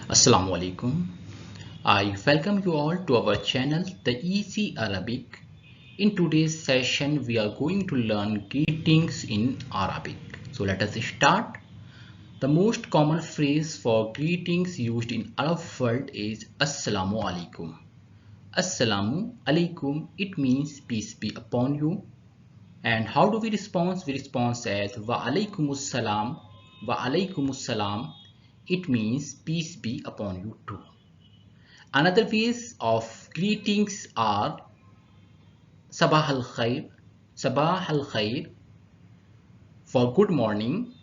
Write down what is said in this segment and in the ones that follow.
Assalamu alaikum. I welcome you all to our channel, The Easy Arabic. In today's session, we are going to learn greetings in Arabic. So let us start. The most common phrase for greetings used in Arab world is Assalamu alaikum. Assalamu alaikum. It means peace be upon you. And how do we respond? We respond as Wa alaikumus salam. Wa alaikumus salam. It means peace be upon you too. Another ways of greetings are Sabah al Khair, Sabah al Khair for good morning.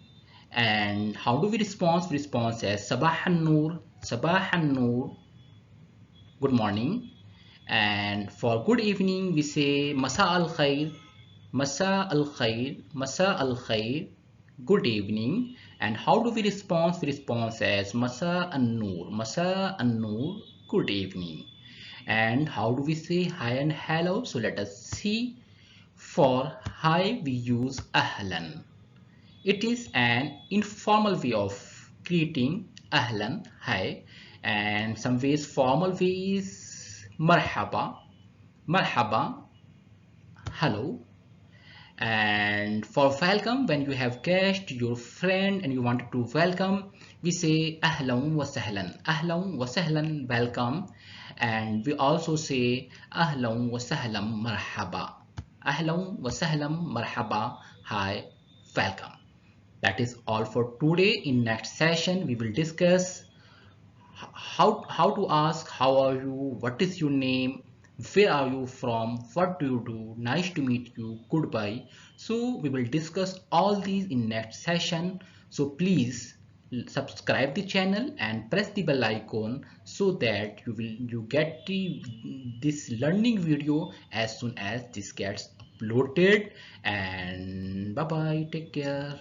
And how do we respond? We respond as Sabah al Noor, Sabah al Noor, good morning. And for good evening, we say Masa al Khair, Masa al Khair, Masa al Khair, good evening. And how do we respond? We respond as Masa an Noor, Masa an Noor, good evening. And how do we say hi and hello? So let us see. For hi, we use ahlan. It is an informal way of greeting, ahlan, hi. And some ways formal way is marhaba, marhaba, hello. And for welcome, when you have guest, your friend, and you wanted to welcome, we say ahlan wa sahlan, welcome. And we also say ahlan wa sahlan marhaba, ahlan wa sahlan marhaba, hi, welcome. That is all for today. In next session, we will discuss how to ask how are you, what is your name, where are you from, what do you do, nice to meet you, goodbye. So we will discuss all these in next session. So please subscribe the channel and press the bell icon so that you get this learning video as soon as this gets uploaded. And bye bye, take care.